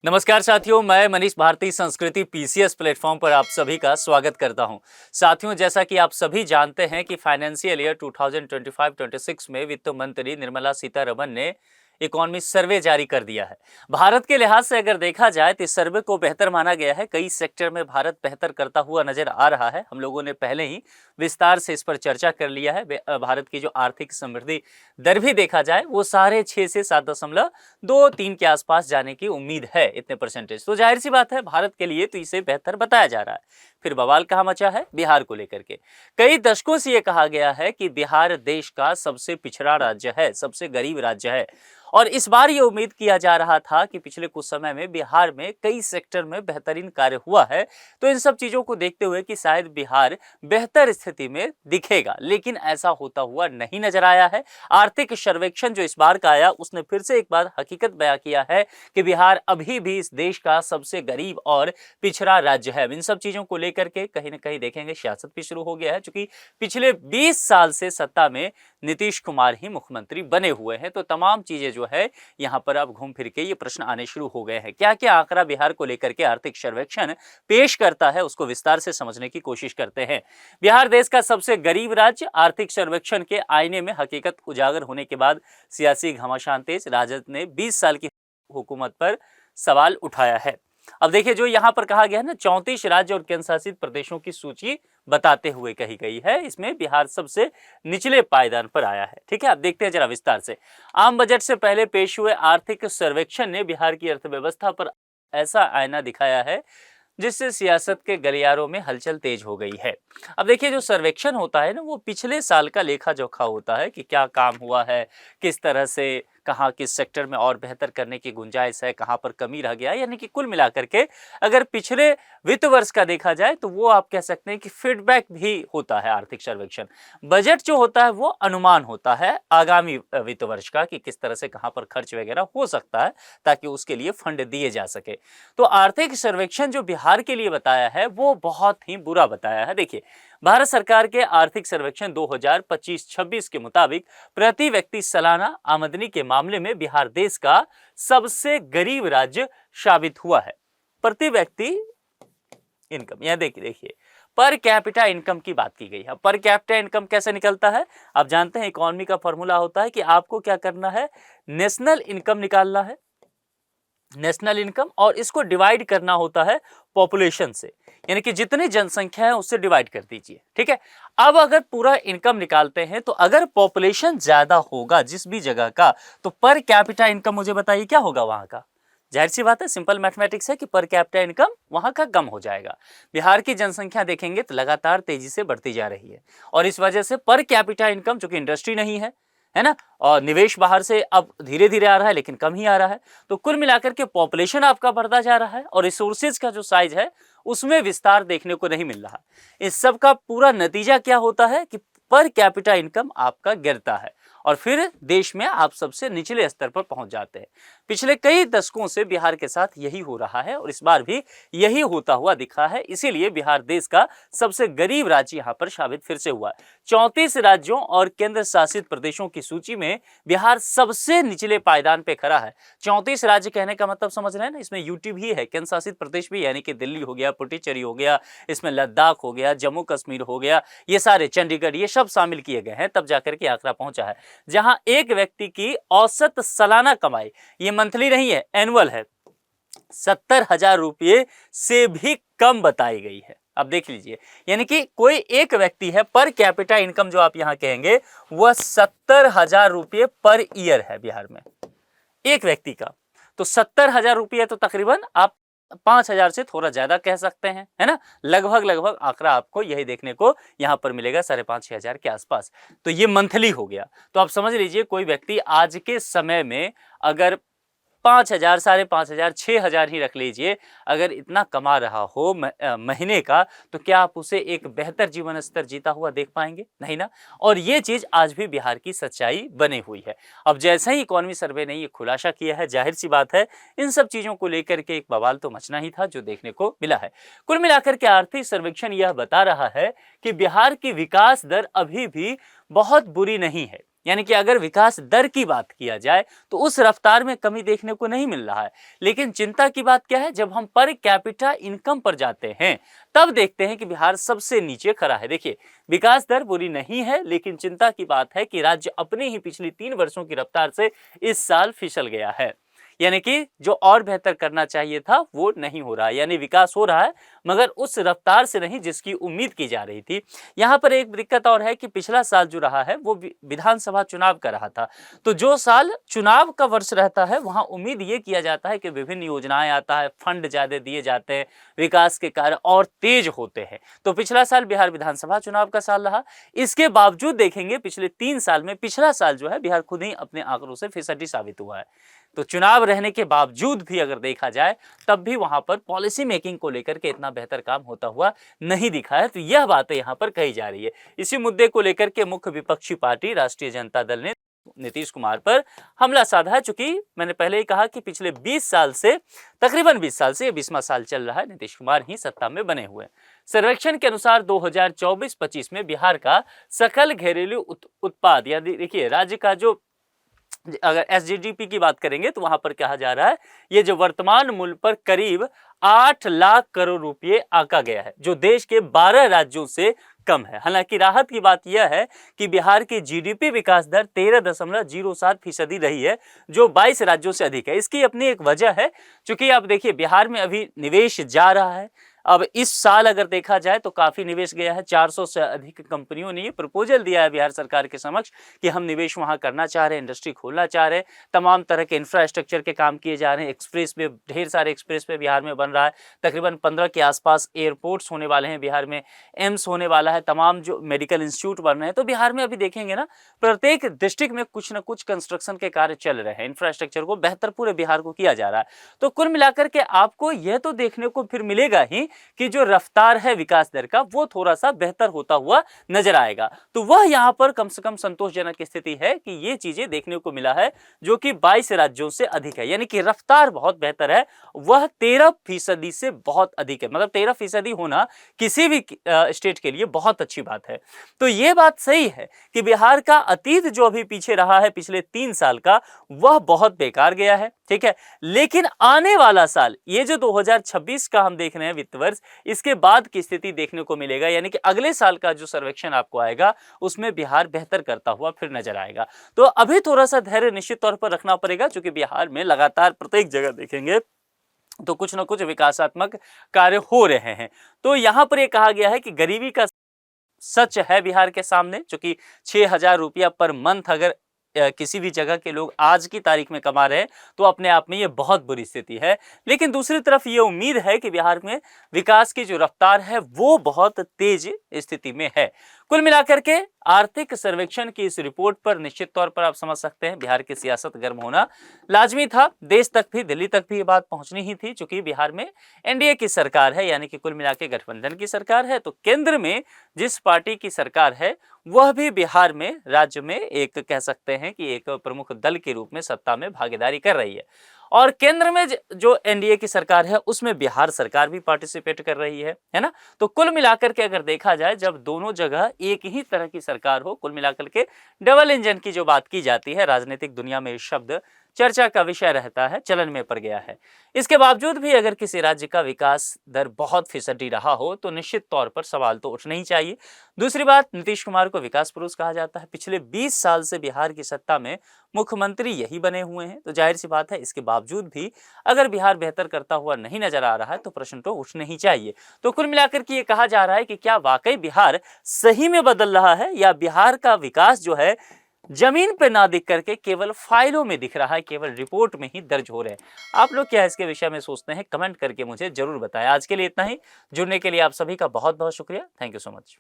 नमस्कार साथियों, मैं मनीष भारती संस्कृति पीसीएस प्लेटफॉर्म पर आप सभी का स्वागत करता हूं। साथियों, जैसा कि आप सभी जानते हैं कि फाइनेंशियल ईयर 2025-26 में वित्त मंत्री निर्मला सीतारमण ने इकोनॉमी सर्वे जारी कर दिया है। भारत के लिहाज से अगर देखा जाए तो इस सर्वे को बेहतर माना गया है। कई सेक्टर में भारत बेहतर करता हुआ नजर आ रहा है। हम लोगों ने पहले ही विस्तार से इस पर चर्चा कर लिया है। भारत की जो आर्थिक समृद्धि दर भी देखा जाए वो 6.5 से 7.23 के आसपास जाने की उम्मीद है। इतने परसेंटेज तो जाहिर सी बात है भारत के लिए तो इसे बेहतर बताया जा रहा है। फिर बवाल कहाँ मचा है? बिहार को लेकर के कई दशकों से ये कहा गया है कि बिहार देश का सबसे पिछड़ा राज्य है, सबसे गरीब राज्य है। और इस बार ये उम्मीद किया जा रहा था कि पिछले कुछ समय में बिहार में कई सेक्टर में बेहतरीन कार्य हुआ है, तो इन सब चीजों को देखते हुए कि शायद बिहार बेहतर स्थिति में दिखेगा, लेकिन ऐसा होता हुआ नहीं नजर आया है। आर्थिक सर्वेक्षण जो इस बार का आया उसने फिर से एक बार हकीकत बयां किया है कि बिहार अभी भी इस देश का सबसे गरीब और पिछड़ा राज्य है। इन सब चीजों को लेकर के कहीं ना कहीं देखेंगे सियासत भी शुरू हो गया है, क्योंकि पिछले 20 साल से सत्ता में नीतीश कुमार ही मुख्यमंत्री बने हुए हैं। तो तमाम चीजें जो है यहां पर अब घूम फिर के ये प्रश्न आने शुरू हो गए हैं। क्या क्या आंकड़ा बिहार को लेकर के आर्थिक सर्वेक्षण पेश करता है उसको विस्तार से समझने की कोशिश करते हैं। बिहार देश का सबसे गरीब राज्य, आर्थिक सर्वेक्षण के आईने में हकीकत उजागर होने के बाद सियासी घमासान तेज, राजद ने 20 साल की हुकूमत पर सवाल उठाया है। अब देखिए, जो यहां पर कहा गया है ना, 34 राज्य और केंद्र शासित प्रदेशों की सूची बताते हुए कही गई है, इसमें बिहार सबसे निचले पायदान पर आया है। ठीक है, अब देखते हैं जरा विस्तार से। आम बजट से पहले पेश हुए आर्थिक सर्वेक्षण ने बिहार की अर्थव्यवस्था पर ऐसा आईना दिखाया है जिससे सियासत के गलियारों में हलचल तेज हो गई है। अब देखिए, जो सर्वेक्षण होता है ना, वो पिछले साल का लेखा जोखा होता है कि क्या काम हुआ है, किस तरह से कहाँ किस सेक्टर में और बेहतर करने की गुंजाइश है, कहाँ पर कमी रह गया। यानी कि कुल मिलाकर के अगर पिछले वित्त वर्ष का देखा जाए तो वो आप कह सकते हैं कि फीडबैक भी होता है आर्थिक सर्वेक्षण। बजट जो होता है वो अनुमान होता है आगामी वित्त वर्ष का कि किस तरह से कहाँ पर खर्च वगैरह हो सकता है, ताकि उसके लिए फंड दिए जा सके। तो आर्थिक सर्वेक्षण जो बिहार के लिए बताया है वो बहुत ही बुरा बताया है। देखिए, भारत सरकार के आर्थिक सर्वेक्षण 2025-26 के मुताबिक प्रति व्यक्ति सालाना आमदनी के मामले में बिहार देश का सबसे गरीब राज्य साबित हुआ है। प्रति व्यक्ति इनकम, यहां देखिए पर कैपिटा इनकम की बात की गई है। पर कैपिटा इनकम कैसे निकलता है? आप जानते हैं इकोनॉमी का फॉर्मूला होता है कि आपको क्या करना है, नेशनल इनकम निकालना है, नेशनल इनकम, और इसको डिवाइड करना होता है पॉपुलेशन से, यानी कि जितनी जनसंख्या है उससे डिवाइड कर दीजिए। ठीक है, अब अगर पूरा इनकम निकालते हैं तो अगर पॉपुलेशन ज्यादा होगा जिस भी जगह का, तो पर कैपिटा इनकम मुझे बताइए क्या होगा वहां का? जाहिर सी बात है, सिंपल मैथमेटिक्स है कि पर कैपिटा इनकम वहां का कम हो जाएगा। बिहार की जनसंख्या देखेंगे तो लगातार तेजी से बढ़ती जा रही है, और इस वजह से पर कैपिटा इनकम, जो कि इंडस्ट्री नहीं है ना, और निवेश बाहर से अब धीरे धीरे आ रहा है लेकिन कम ही आ रहा है, तो कुल मिलाकर के पॉपुलेशन आपका बढ़ता जा रहा है और रिसोर्सेज का जो साइज है उसमें विस्तार देखने को नहीं मिल रहा। इस सब का पूरा नतीजा क्या होता है कि पर कैपिटा इनकम आपका गिरता है और फिर देश में आप सबसे निचले स्तर पर पहुंच जाते हैं। पिछले कई दशकों से बिहार के साथ यही हो रहा है और इस बार भी यही होता हुआ दिखा है। इसीलिए बिहार देश का सबसे गरीब राज्य यहां पर साबित फिर से हुआ। 34 राज्यों और केंद्र शासित प्रदेशों की सूची में बिहार सबसे निचले पायदान पे खड़ा है। 34 राज्य कहने का मतलब समझ रहे हैं ना, इसमें यूटी भी है, केंद्र शासित प्रदेश भी, यानी कि दिल्ली हो गया, पुडुचेरी हो गया, इसमें लद्दाख हो गया, जम्मू कश्मीर हो गया, ये सारे, चंडीगढ़, ये सब शामिल किए गए हैं, तब जाकर के आंकड़ा पहुंचा है। जहां एक व्यक्ति की औसत सालाना कमाई, ये मंथली नहीं है, एनुअल है, 70,000 रुपये से भी कम बताई गई है। अब देख लीजिए, यानी कि कोई एक व्यक्ति है, पर कैपिटा इनकम जो आप यहां कहेंगे वह 70,000 रुपये पर ईयर है बिहार में एक व्यक्ति का। तो 70,000 रुपये तो तकरीबन आप 5,000 से थोड़ा ज्यादा कह सकते हैं, है ना, लगभग आंकड़ा आपको यही देखने को यहां पर मिलेगा, 5,500 के आसपास। तो ये मंथली हो गया। तो आप समझ लीजिए, कोई व्यक्ति आज के समय में अगर 5,000, 5,500, 6,000 ही रख लीजिए, अगर इतना कमा रहा हो महीने का, तो क्या आप उसे एक बेहतर जीवन स्तर जीता हुआ देख पाएंगे? नहीं ना। और ये चीज आज भी बिहार की सच्चाई बनी हुई है। अब जैसे ही इकोनॉमी सर्वे ने ये खुलासा किया है, जाहिर सी बात है इन सब चीजों को लेकर के एक बवाल तो मचना ही था, जो देखने को मिला है। कुल मिलाकर के आर्थिक सर्वेक्षण यह बता रहा है कि बिहार की विकास दर अभी भी बहुत बुरी नहीं है, यानी कि अगर विकास दर की बात किया जाए तो उस रफ्तार में कमी देखने को नहीं मिल रहा है। लेकिन चिंता की बात क्या है, जब हम पर कैपिटा इनकम पर जाते हैं तब देखते हैं कि बिहार सबसे नीचे खड़ा है। देखिए, विकास दर बुरी नहीं है, लेकिन चिंता की बात है कि राज्य अपने ही पिछली 3 वर्षों की रफ्तार से इस साल फिसल गया है। यानी कि जो और बेहतर करना चाहिए था वो नहीं हो रहा है, यानी विकास हो रहा है मगर उस रफ्तार से नहीं जिसकी उम्मीद की जा रही थी। यहाँ पर एक दिक्कत और है कि पिछला साल जो रहा है वो विधानसभा चुनाव का रहा था। तो जो साल चुनाव का वर्ष रहता है वहां उम्मीद ये किया जाता है कि विभिन्न योजनाएं आता है, फंड ज्यादा दिए जाते हैं, विकास के कार्य और तेज होते हैं। तो पिछला साल बिहार विधानसभा चुनाव का साल रहा। इसके बावजूद देखेंगे पिछले 3 साल में पिछला साल जो है बिहार खुद ही अपने आंकड़ों से फिसड्डी साबित हुआ है। तो चुनाव रहने के बावजूद भी अगर देखा जाए तब भी वहां पर पॉलिसी मेकिंग को लेकर के इतना बेहतर काम होता हुआ नहीं दिखा है। तो यह बातें यहां पर कही जा रही है। इसी मुद्दे को लेकर के मुख्य विपक्षी पार्टी राष्ट्रीय जनता दल ने नीतीश कुमार पर हमला साधा है। चूंकि मैंने पहले ही कहा कि पिछले 20 साल से तकरीबन 20 साल से 20वां साल चल रहा है, नीतीश कुमार ही सत्ता में बने हुए। सर्वेक्षण के अनुसार 2024-25 में बिहार का सकल घरेलू उत्पाद यानी देखिए राज्य का जो अगर एसजीडीपी की बात करेंगे तो वहां पर कहा जा रहा है ये जो वर्तमान मूल्य पर करीब 8 लाख करोड़ रुपए आंका गया है, जो देश के 12 राज्यों से कम है। हालांकि राहत की बात यह है कि बिहार की जीडीपी विकास दर 13.07% रही है, जो 22 राज्यों से अधिक है। इसकी अपनी एक वजह है, क्योंकि आप देखिए बिहार में अभी निवेश जा रहा है। अब इस साल अगर देखा जाए तो काफी निवेश गया है। 400 से अधिक कंपनियों ने ये प्रपोजल दिया है बिहार सरकार के समक्ष कि हम निवेश वहां करना चाह रहे हैं, इंडस्ट्री खोलना चाह रहे हैं। तमाम तरह के इंफ्रास्ट्रक्चर के काम किए जा रहे हैं। एक्सप्रेस वे, ढेर सारे एक्सप्रेस वे बिहार में बन रहा है। तकरीबन 15 के आसपास एयरपोर्ट्स होने वाले हैं बिहार में, एम्स होने वाला है, तमाम जो मेडिकल इंस्टीट्यूट बन रहे हैं। तो बिहार में अभी देखेंगे ना, प्रत्येक डिस्ट्रिक्ट में कुछ ना कुछ कंस्ट्रक्शन के कार्य चल रहे हैं। इंफ्रास्ट्रक्चर को बेहतर पूरे बिहार को किया जा रहा है। तो कुल मिलाकर के आपको यह तो देखने को फिर मिलेगा ही कि जो रफ्तार है विकास दर का वो थोड़ा सा बेहतर होता हुआ नजर आएगा। तो वह यहां पर कम से कम संतोषजनक स्थिति है कि ये चीजें देखने को मिला है, जो कि 22 राज्यों से अधिक है। यानी कि रफ्तार बहुत बेहतर है, वह 13% से बहुत अधिक है। मतलब 13% होना किसी भी स्टेट के लिए बहुत अच्छी बात है। तो यह बात सही है कि बिहार का अतीत जो अभी पीछे रहा है पिछले 3 साल का, वह बहुत बेकार गया है, ठीक है। लेकिन आने वाला साल, ये जो 2026 का हम देख रहे हैं वित्त वर्ष, इसके बाद की स्थिति देखने को मिलेगा। यानी कि अगले साल का जो सर्वेक्षण आपको आएगा उसमें बिहार बेहतर करता हुआ फिर नजर आएगा। तो अभी थोड़ा सा धैर्य निश्चित तौर पर रखना पड़ेगा, क्योंकि बिहार में लगातार प्रत्येक जगह देखेंगे तो कुछ ना कुछ विकासात्मक कार्य हो रहे हैं। तो यहां पर यह कहा गया है कि गरीबी का सच है बिहार के सामने, जो कि 6,000 रुपया पर मंथ अगर किसी भी जगह के लोग आज की तारीख में कमा रहे हैं तो अपने आप में ये बहुत बुरी स्थिति है। लेकिन दूसरी तरफ ये उम्मीद है कि बिहार में विकास की जो रफ्तार है वो बहुत तेज स्थिति में है। कुल मिलाकर के आर्थिक सर्वेक्षण की इस रिपोर्ट पर निश्चित तौर पर आप समझ सकते हैं बिहार की सियासत गर्म होना लाजमी था। देश तक भी, दिल्ली तक भी ये बात पहुंचनी ही थी, क्योंकि बिहार में एनडीए की सरकार है, यानी कि कुल मिलाकर गठबंधन की सरकार है। तो केंद्र में जिस पार्टी की सरकार है वह भी बिहार में, राज्य में एक कह सकते हैं कि एक प्रमुख दल के रूप में सत्ता में भागीदारी कर रही है। और केंद्र में जो एनडीए की सरकार है उसमें बिहार सरकार भी पार्टिसिपेट कर रही है ना। तो कुल मिलाकर के अगर देखा जाए, जब दोनों जगह एक ही तरह की सरकार हो, कुल मिलाकर के डबल इंजन की जो बात की जाती है, राजनीतिक दुनिया में इस शब्द चर्चा का विषय रहता है, चलन में पड़ गया है। इसके बावजूद भी अगर किसी राज्य का विकास दर बहुत फीसदी रहा हो तो निश्चित तौर पर सवाल तो उठना ही चाहिए। दूसरी बात, नीतीश कुमार को विकास पुरुष कहा जाता है। पिछले 20 साल से बिहार की सत्ता में मुख्यमंत्री यही बने हुए हैं। तो जाहिर सी बात है, इसके बावजूद भी अगर बिहार बेहतर करता हुआ नहीं नजर आ रहा है तो प्रश्न तो उठने ही चाहिए। तो कुल मिलाकर के ये कहा जा रहा है कि क्या वाकई बिहार सही में बदल रहा है, या बिहार का विकास जो है जमीन पे ना दिख करके केवल फाइलों में दिख रहा है, केवल रिपोर्ट में ही दर्ज हो रहे हैं। आप लोग क्या इसके विषय में सोचते हैं, कमेंट करके मुझे जरूर बताएं। आज के लिए इतना ही। जुड़ने के लिए आप सभी का बहुत बहुत शुक्रिया। Thank you so much.